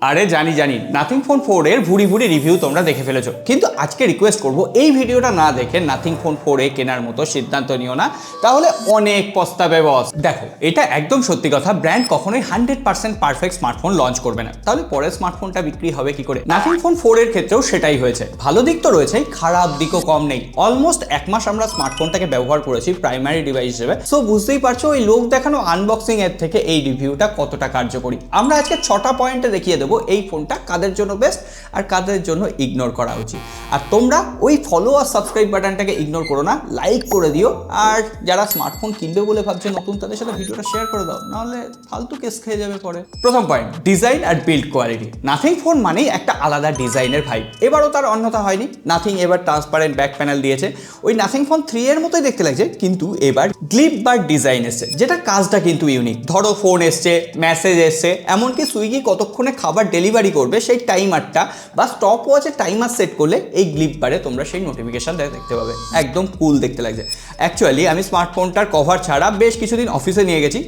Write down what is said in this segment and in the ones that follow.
আরে জানি nothing phone 4 এর ভুরি রিভিউ তোমরা দেখে ফেলেছো, কিন্তু আজকে রিকোয়েস্ট করব এই ভিডিওটা না দেখে নাথিং ফোন 4 এ কেনার মতো সিদ্ধান্ত নিও না, তাহলে অনেক পস্তাবে বস। দেখো, এটা একদম সত্যি কথা, ব্র্যান্ড কখনোই 100% পারফেক্ট স্মার্টফোন লঞ্চ করবে না, তাহলে পরের স্মার্টফোনটা বিক্রি হবে কি করে? নাথিং ফোন 4 এর ক্ষেত্রেও সেটাই হয়েছে। ভালো দিক তো রয়েছে, খারাপ দিকও কম নেই। অলমোস্ট এক মাস আমরা স্মার্টফোনটাকে ব্যবহার করেছি প্রাইমারি ডিভাইস হিসেবে, সো বুঝতেই পারছো ওই লোক দেখানো আনবক্সিং এর থেকে এই রিভিউটা কতটা কার্যকরী। আমরা আজকে 6টা পয়েন্টে দেখিয়ে দেবো এই ফোনটা কাদের জন্য বেস্ট আর কাদের জন্য ইগনোর করা উচিত। আর তোমরা ওই ফলো আর সাবস্ক্রাইব বাটনটাকে ইগনোর করো না, লাইক করে দিও। আর যারা স্মার্টফোন কিনবে বলে ভাবছে নতুন, তাদের সাথে ভিডিওটা শেয়ার করে দাও, নাহলে ফালতু কেস খেয়ে যাবে পরে। প্রথম পয়েন্ট, ডিজাইন আর বিল্ড কোয়ালিটি। নাথিং ফোন মানেই একটা আলাদা ডিজাইনের ভাইব, এবারও তার অন্যথা হয়নি। নাথিং এবার ট্রান্সপারেন্ট ব্যাক প্যানেল দিয়েছে, ওই নাথিং ফোন 3 এর মতোই দেখতে লাগছে, কিন্তু এবার গ্লিপ বার ডিজাইন এসছে, যেটা কাজটা কিন্তু ইউনিক। ধরো ফোন এসছে, মেসেজ এসছে, এমনকি সুইগি কতক্ষণে খাবার ডেলিভারি করবে সেই টাইমারটা বা স্টপ ওয়াচে টাইমার সেট করলে এই গ্লিপ বারে তোমরা সেই নোটিফিকেশন দেখতে পাবে। একদম কুল দেখতে লাগছে। অ্যাকচুয়ালি আমি স্মার্টফোনটার কভার ছাড়া বেশ কিছুদিন অফিসে নিয়ে গেছি,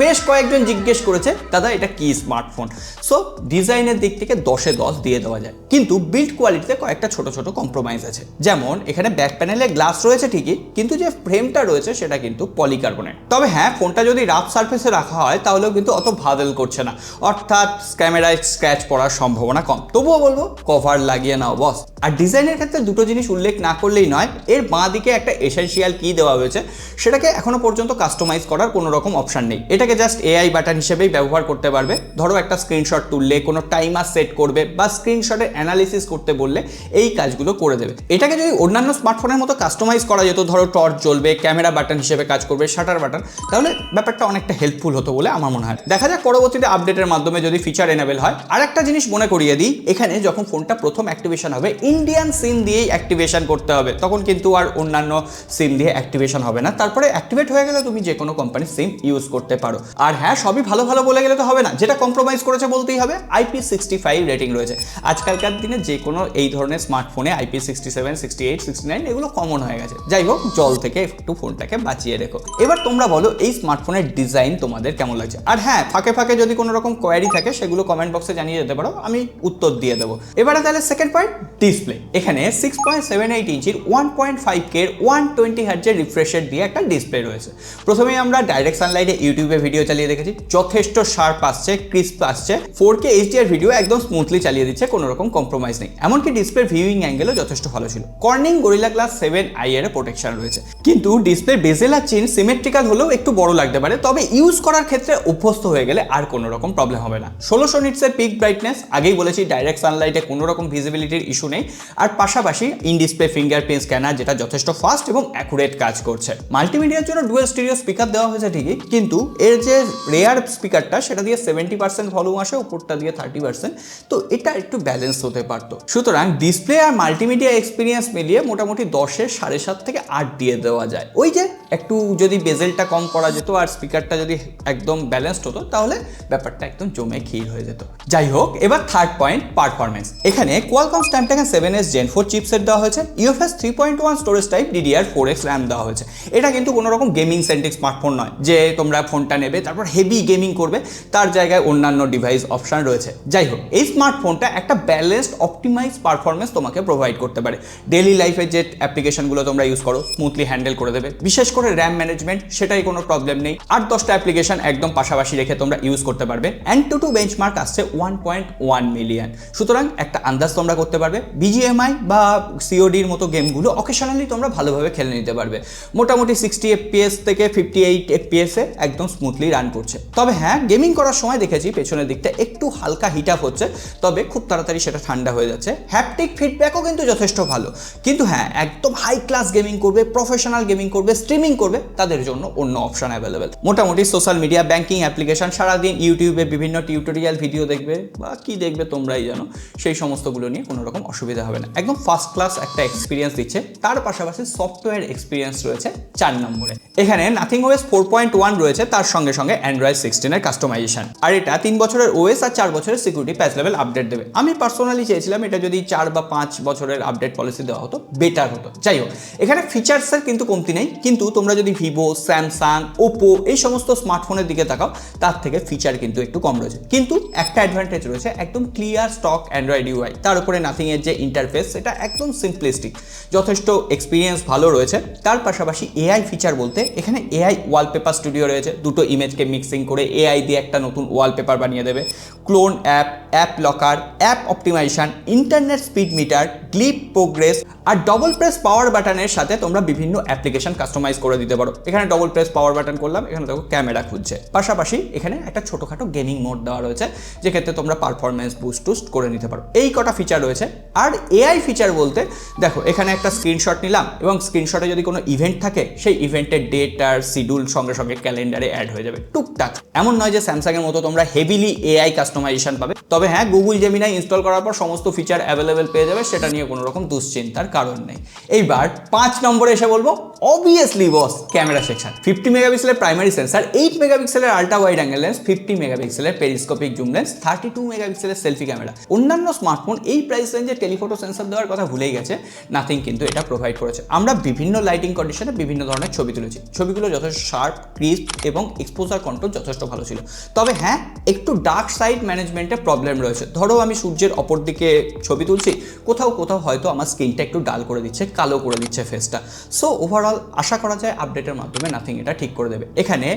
বেশ কয়েকজন জিজ্ঞেস করেছে দাদা এটা কি স্মার্টফোন। সো ডিজাইনের দিক থেকে 10-এ 10 দিয়ে দেওয়া যায়, কিন্তু বিল্ড কোয়ালিটিতে কয়েকটা ছোট কম্প্রোমাইজ আছে। যেমন এখানে ব্যাক প্যানেলে গ্লাস রয়েছে ঠিকই, কিন্তু যে ফ্রেমটা রয়েছে সেটা কিন্তু পলিকার্বনেট। তবে হ্যাঁ, ফোনটা যদি রাফ সারফেসে রাখা হয় তাহলেও কিন্তু অত ভাদেল করছে না, অর্থাৎ ক্যামেরায় স্ক্র্যাচ পড়ার সম্ভাবনা কম। তবুও বলবো কভার লাগিয়ে নাও বস। আর ডিজাইনের ক্ষেত্রে দুটো জিনিস উল্লেখ না করলেই নয়, এর বাঁ দিকে একটা এসেনশিয়াল কি দেওয়া হয়েছে, সেটাকে এখনো পর্যন্ত কাস্টমাইজ করার কোনো রকম অপশন নেই। এটাকে জাস্ট এআই বাটন হিসেবেই ব্যবহার করতে পারবে। ধরো একটা স্ক্রিনশট তুললে, কোনো টাইমার সেট করবে বা স্ক্রিনশটের অ্যানালিসিস করতে বললে এই কাজগুলো করে দেবে। এটাকে যদি অন্যান্য স্মার্টফোনের মতো কাস্টমাইজ করা যেত, ধরো টর্চ জ্বলবে, ক্যামেরা বাটন হিসেবে কাজ করবে, শাটার বাটন, তাহলে ব্যাপারটা অনেকটা হেল্পফুল হতো বলে আমার মনে হয়। দেখা যাক পরবর্তীতে আপডেটের মাধ্যমে যদি ফিচার এনেবেল হয়। আর একটা জিনিস মনে করিয়ে দিই, এখানে যখন ফোনটা প্রথম অ্যাক্টিভেশন হবে ইন্ডিয়ান সিম দিয়েই অ্যাক্টিভেশন করতে হবে, তখন কিন্তু আর অন্যান্য সিম দিয়ে অ্যাক্টিভেশন হবে না। তারপরে অ্যাক্টিভেট হয়ে গেলে তুমি যে কোনো কোম্পানির সিম ইউজ করতে পারো। আর হ্যাঁ, সবই ভালো বলে গেলে তো হবে না, যেটা কম্প্রোমাইজ করেছে বলতেই হবে, IP65 রেটিং রয়েছে। আজকালকার দিনে যে কোনো এই ধরনের স্মার্টফোনে IP67, 68, 69 এগুলো কমন হয়ে গেছে। যাই হোক, জল থেকে একটু ফোনটাকে বাঁচিয়ে রেখো। এবার তোমরা বলো এই স্মার্টফোনের ডিজাইন তোমাদের কেমন লাগছে। আর হ্যাঁ, ফাঁকে যদি কোনো রকম কোয়ারি থাকে সেগুলো কমেন্ট বক্সে জানিয়ে যেতে পারো, আমি উত্তর দিয়ে দেবো। এবারে তাহলে সেকেন্ড পয়েন্ট, ডিসপ্লে। এখানে 6.78 ইঞ্চির 1.5K 120 হার্জের রিফ্রেশ রেট দিয়ে একটা ডিসপ্লে রয়েছে। প্রথমেই আমরা ডাইরেক্ট সানলাইটে ইউটিউবে ভিডিও চালিয়ে দেখেছি, যথেষ্ট শার্প আসছে, ক্রিস্প আসছে। 4K HDR ভিডিও একদম স্মুথলি চালিয়ে দিচ্ছে, কোনো রকম কম্প্রোমাইজ নেই। এমনকি ডিসপ্লে ভিউইং অ্যাঙ্গেলও যথেষ্ট ভালো ছিল। কর্নিং গরিলা গ্লাস 7i এর প্রোটেকশন রয়েছে, কিন্তু ডিসপ্লে বেজেল আর চিন সিমেট্রিক্যাল হলেও একটু বড় লাগতে পারে, তবে ইউজ করার ক্ষেত্রে অভ্যস্ত হয়ে গেলে আর কোনো রকম প্রবলেম হবে না। 1600 নিটসের পিক ব্রাইটনেস, আগেই বলেছি ডাইরেক্ট সানলাইটে কোনো রকম ভিজিবিলিটির ইস্যু নেই। আর পাশাপাশি ইন ডিসপ্লে ফিঙ্গারপ্রিন্ট স্ক্যানার, যেটা যথেষ্ট ফাস্ট এবং অ্যাকুরেট কাজ করছে। মাল্টিমিডিয়ার জন্য ডুয়াল স্টিরিও স্পিকার দেওয়া হয়েছে ঠিকই, কিন্তু এর যে রেয়ার স্পিকারটা সেটা দিয়ে 70% ভলিউম আসে, উপরটা দিয়ে 30%, তো এটা একটু ব্যালেন্স হতে পারতো। সুতরাং ডিসপ্লে আর মাল্টিমিডিয়া এক্সপিরিয়েন্স মিলিয়ে মোটামুটি 10-এ 7.5 থেকে 8 দিয়ে দেওয়া যায়। ওই যে একটু যদি বেজেলটা কম করা যেত আর স্পিকারটা যদি একদম ব্যালেন্সড হতো, তাহলে ব্যাপারটা একদম জমে ক্ষীর হয়ে যেত। যাই হোক, এবার থার্ড পয়েন্ট, পারফরমেন্স। এখানে Qualcomm Snapdragon 7S Gen 4 chipset দেওয়া হয়েছে, UFS 3.1 storage type, DDR4X RAM দেওয়া হয়েছে। এটা কিন্তু কোনো রকম গেমিং সেন্ট্রিক স্মার্টফোন নয় যে তোমরা ফোনটা নেবে তারপর হেভি গেমিং করবে, তার জায়গায় অন্যান্য ডিভাইস অপশন রয়েছে। যাই হোক, এই স্মার্টফোনটা একটা ব্যালেন্সড অপটিমাইজ পারফরমেন্স তোমাকে প্রোভাইড করতে পারে। ডেইলি লাইফে যে অ্যাপ্লিকেশনগুলো তোমরা ইউজ করো স্মুথলি হ্যান্ডেল করে দেবে, বিশেষ করে র্যাম ম্যানেজমেন্ট, সেটাই কোনো প্রবলেম নেই। 8-10টা অ্যাপ্লিকেশন একদম পাশাপাশি রেখে তোমরা ইউজ করতে পারবে। AnTuTu বেঞ্চমার্ক আসছে 1.1 মিলিয়ন, সুতরাং একটা আন্দাজ তোমরা করতে পারবে BGMI বা CODর মতো গেমগুলো অকেশনালি তোমরা ভালোভাবে খেলে নিতে পারবে। মোটামুটি 60 FPS থেকে 58 FPS এ একদম স্মুথলি রান করছে। তবে হ্যাঁ, গেমিং করার সময় দেখেছি পেছনের দিকটা একটু হালকা হিট আপ হচ্ছে, তবে খুব তাড়াতাড়ি সেটা ঠান্ডা হয়ে যাচ্ছে। হ্যাপটিক ফিডব্যাকও কিন্তু যথেষ্ট ভালো। কিন্তু হ্যাঁ, একদম হাই ক্লাস গেমিং করবে, প্রফেশনাল গেমিং করবে, স্ট্রিমিং করবে, তাদের জন্য অন্য অপশন অ্যাভেলেবেল। মোটামুটি সোশ্যাল মিডিয়া, ব্যাংকিং অ্যাপ্লিকেশন, সারাদিন ইউটিউবে বিভিন্ন টিউটোরিয়াল ভিডিও দেখবে বা কি দেখবে তোমরাই জানো, সেই সমস্তগুলো নিয়ে কোনো রকম অসুবিধা অসুবিধা হবে না, একদম ফার্স্ট ক্লাস একটা এক্সপিরিয়েন্স দিচ্ছে। তার পাশাপাশি সফটওয়্যার এক্সপিরিয়েন্স রয়েছে 4 নম্বরে। এখানে নাথিং ওএস 4.1 রয়েছে, তার সঙ্গে সঙ্গে অ্যান্ড্রয়েড 16 এর কাস্টমাইজেশন, আর এটা 3 বছরের ওএস আর 4 বছরের সিকিউরিটি প্যাচ লেভেল আপডেট দেবে। আমি পার্সোনালি চেয়েছিলাম এটা যদি 4 বা 5 বছরের আপডেট পলিসি দেওয়া হতো বেটার হতো। যাই হোক, এখানে ফিচার্সের কিন্তু কমতি নেই, কিন্তু তোমরা যদি ভিভো, স্যামসাং, ওপো এই সমস্ত স্মার্টফোনের দিকে তাকাও তার থেকে ফিচার কিন্তু একটু কম রয়েছে। কিন্তু একটা অ্যাডভান্টেজ রয়েছে, একদম ক্লিয়ার স্টক অ্যান্ড্রয়েড ইউআই, তার উপরে নাথিং এর যে ইন্টারফেস সেটা একদম সিম্পলিস্টিক, যথেষ্ট এক্সপিরিয়েন্স ভালো রয়েছে। তার পাশাপাশি এআই ফিচার বলতে এখানে এআই ওয়ালপেপার স্টুডিও রয়েছে, দুটো ইমেজকে মিক্সিং করে এআই দিয়ে একটা নতুন ওয়ালপেপার বানিয়ে দেবে। Clone app, app locker, app optimisation, internet speed meter, glyph progress আর ডবল প্রেস পাওয়ার বাটনের সাথে তোমরা বিভিন্ন অ্যাপ্লিকেশন কাস্টমাইজ করে দিতে পারো। এখানে ডবল প্রেস পাওয়ার বাটন করলাম, এখানে দেখো ক্যামেরা খুঁজছে। পাশাপাশি এখানে একটা ছোটোখাটো গেমিং মোড দেওয়া রয়েছে, যেক্ষেত্রে তোমরা পারফরমেন্স বুস্ট করে নিতে পারো। এই কটা ফিচার রয়েছে। আর এআই ফিচার বলতে দেখো এখানে একটা স্ক্রিনশট নিলাম, এবং স্ক্রিনশটে যদি কোনো ইভেন্ট থাকে সেই ইভেন্টের ডেট আর শিডিউল সঙ্গে সঙ্গে ক্যালেন্ডারে অ্যাড হয়ে যাবে টুকটাক। এমন নয় যে স্যামসাং এর মতো তোমরা হেভিলি এআই কাস্টমাইজেশন পাবে, তবে হ্যাঁ গুগল জেমিনাই ইনস্টল করার পর সমস্ত ফিচার অ্যাভেলেবেল পেয়ে যাবে, সেটা নিয়ে কোনো রকম দুশ্চিন্তার কারণ নেই। এইবার 5 নম্বরে এসে বলবো অবভিয়াসলি বস ক্যামেরা সেকশন। 50 মেগাপিক্সেলের প্রাইমারি সেন্সার, 8 মেগাপিক্সেলের আল্ট্রা ওয়াইড অ্যাঙ্গেল লেন্স, 50 মেগাপিক্সেলের পেরিস্কোপিক জুম লেন্স, 32 মেগাপিক্সেলের সেলফি ক্যামেরা। অন্যান্য স্মার্টফোন এই প্রাইস রেঞ্জে টেলিফটো সেন্সর দেওয়ার কথা ভুলেই গেছে, নাথিং কিন্তু এটা প্রোভাইড করেছে। আমরা বিভিন্ন লাইটিং কন্ডিশনে বিভিন্ন ধরনের ছবি তুলেছি, ছবিগুলো যথেষ্ট শার্প, ক্রিস্প এবং এক্সপোজার কন্ট্রোল যথেষ্ট ভালো ছিল। তবে হ্যাঁ, একটু ডার্ক সাইড ম্যানেজমেন্টে প্রবলেম রয়েছে। ধরো আমি সূর্যের অপর দিকে ছবি তুলছি, কোথাও কোথাও হয়তো আমার স্ক্রিনটা একটু ডাল করে দিচ্ছে, কালো করে দিচ্ছে ফেসটা। সো ওভারঅল আশা করা যায় আপডেটের মাধ্যমে নাথিং এটা ঠিক করে দেবে। এখানে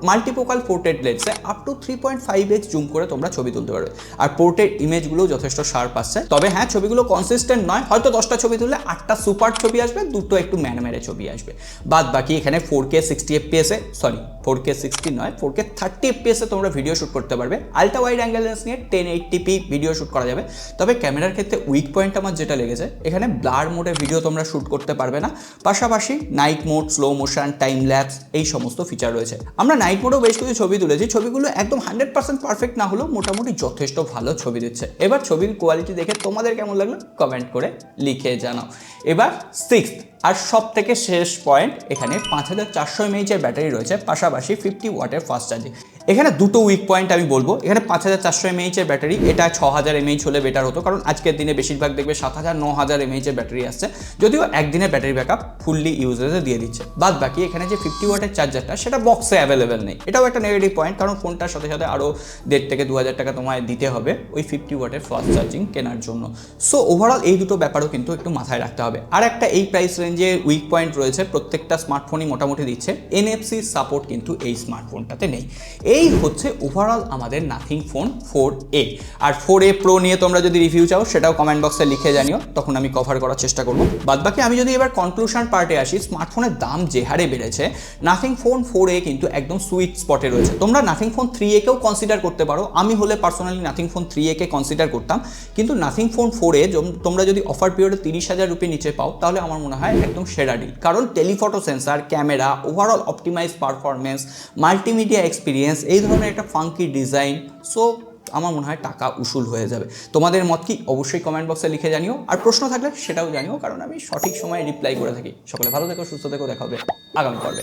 মাল্টিফোকাল পোর্ট্রেট লেন্সে আপ টু 3.5x জুম করে তোমরা ছবি তুলতে পারবে, আর পোর্ট্রেট ইমেজগুলো যথেষ্ট শার্প আসছে। তবে হ্যাঁ, ছবিগুলো কনসিস্টেন্ট নয়, হয়তো 10টা ছবি তুললে 8টা সুপার ছবি আসবে, দুটো একটু ম্যানমেরে ছবি আসবে। বাদ বাকি এখানে 4K 60 fps এ, সরি 4K 60 নয় 4K 30 fps এ তোমরা ভিডিও শ্যুট করতে পারবে। আলট্রা ওয়াইড অ্যাঙ্গেল লেন্স নিয়ে 1080p ভিডিও শ্যুট করা যাবে। তবে ক্যামেরার ক্ষেত্রে উইক পয়েন্ট আমার যেটা লেগেছে, এখানে ব্লার মোডে ভিডিও তোমরা শ্যুট করতে পারবে না। পাশাপাশি night mode, slow motion, time lapse এই সমস্ত ফিচার রয়েছে। আমরা নাইট মোডেও বেশ কিছু ছবি তুলেছি, ছবিগুলো একদম 100% পারফেক্ট না হলেও মোটামুটি যথেষ্ট ভালো ছবি দিচ্ছে। এবার ছবির কোয়ালিটি দেখে তোমাদের কেমন লাগলো কমেন্ট করে লিখে জানাও। এবার 6th আর সব থেকে শেষ পয়েন্ট, এখানে 5400 mAh এর ব্যাটারি রয়েছে, পাশাপাশি 50 ওয়াটের ফাস্ট চার্জিং। এখানে দুটো উইক পয়েন্ট আমি বলবো। এখানে 5400 mAh এর ব্যাটারি, এটা 6000 mAh হলে বেটার হতো, কারণ আজকের দিনে বেশিরভাগ দেখবে 7000 9000 mAh এর ব্যাটারি আসছে, যদিও একদিনের ব্যাটারি ব্যাকআপ ফুললি ইউজেজে দিয়ে দিচ্ছে। বাদ বাকি এখানে যে 50 ওয়াটের চার্জারটা সেটা বক্সে অ্যাভেলেবেল নেই, এটাও একটা নেগেটিভ পয়েন্ট, কারণ ফোনটার সাথে সাথে আরও 1.5 থেকে 2000 টাকা তোমায় দিতে হবে ওই 50 ওয়াটের ফাস্ট চার্জিং কেনার জন্য। সো ওভারঅল এই দুটো ব্যাপারও কিন্তু একটু মাথায় রাখতে হবে। আর একটা এই প্রাইস রেঞ্জে উইক পয়েন্ট রয়েছে, প্রত্যেকটা স্মার্টফোনই মোটামুটি দিচ্ছে, এনএফসি সাপোর্ট কিন্তু এই স্মার্টফোনটাতে নেই। এই হচ্ছে ওভারঅল আমাদের নাথিং ফোন 4A। আর 4A প্রো নিয়ে তোমরা যদি রিভিউ চাও সেটাও কমেন্ট বক্সে লিখে জানিও, তখন আমি কভার করার চেষ্টা করব। বাদবাকি আমি যদি এবার কনক্লুশন পার্টে আসি, স্মার্টফোনের দাম যে হারে বেড়েছে, নাথিং ফোন 4A কিন্তু একদম সুইট স্পটে রয়েছে। তোমরা নাথিং ফোন 3A কেও কনসিডার করতে পারো, আমি হলে পার্সোনালি নাথিং ফোন 3A কে কনসিডার করতাম, কিন্তু নাথিং ফোন 4A তোমরা যদি অফার পিরিয়ডে 30,000 রুপি নিচে পাও তাহলে আমার মনে হয় একদম সেরা ডিল। কারণ telephoto sensor, camera, overall optimize performance, multimedia experience, এই ধরনের একটা ফাঙ্কি ডিজাইন, সো আমার মনে হয় টাকা উসুল হয়ে যাবে। তোমাদের মত কি অবশ্যই কমেন্ট বক্সে লিখে জানিও, আর প্রশ্ন থাকলে সেটাও জানিও, কারণ আমি সঠিক সময়ে রিপ্লাই করে থাকি। সকলে ভালো থেকো, সুস্থ থেকো, দেখা হবে আগামী পর্বে।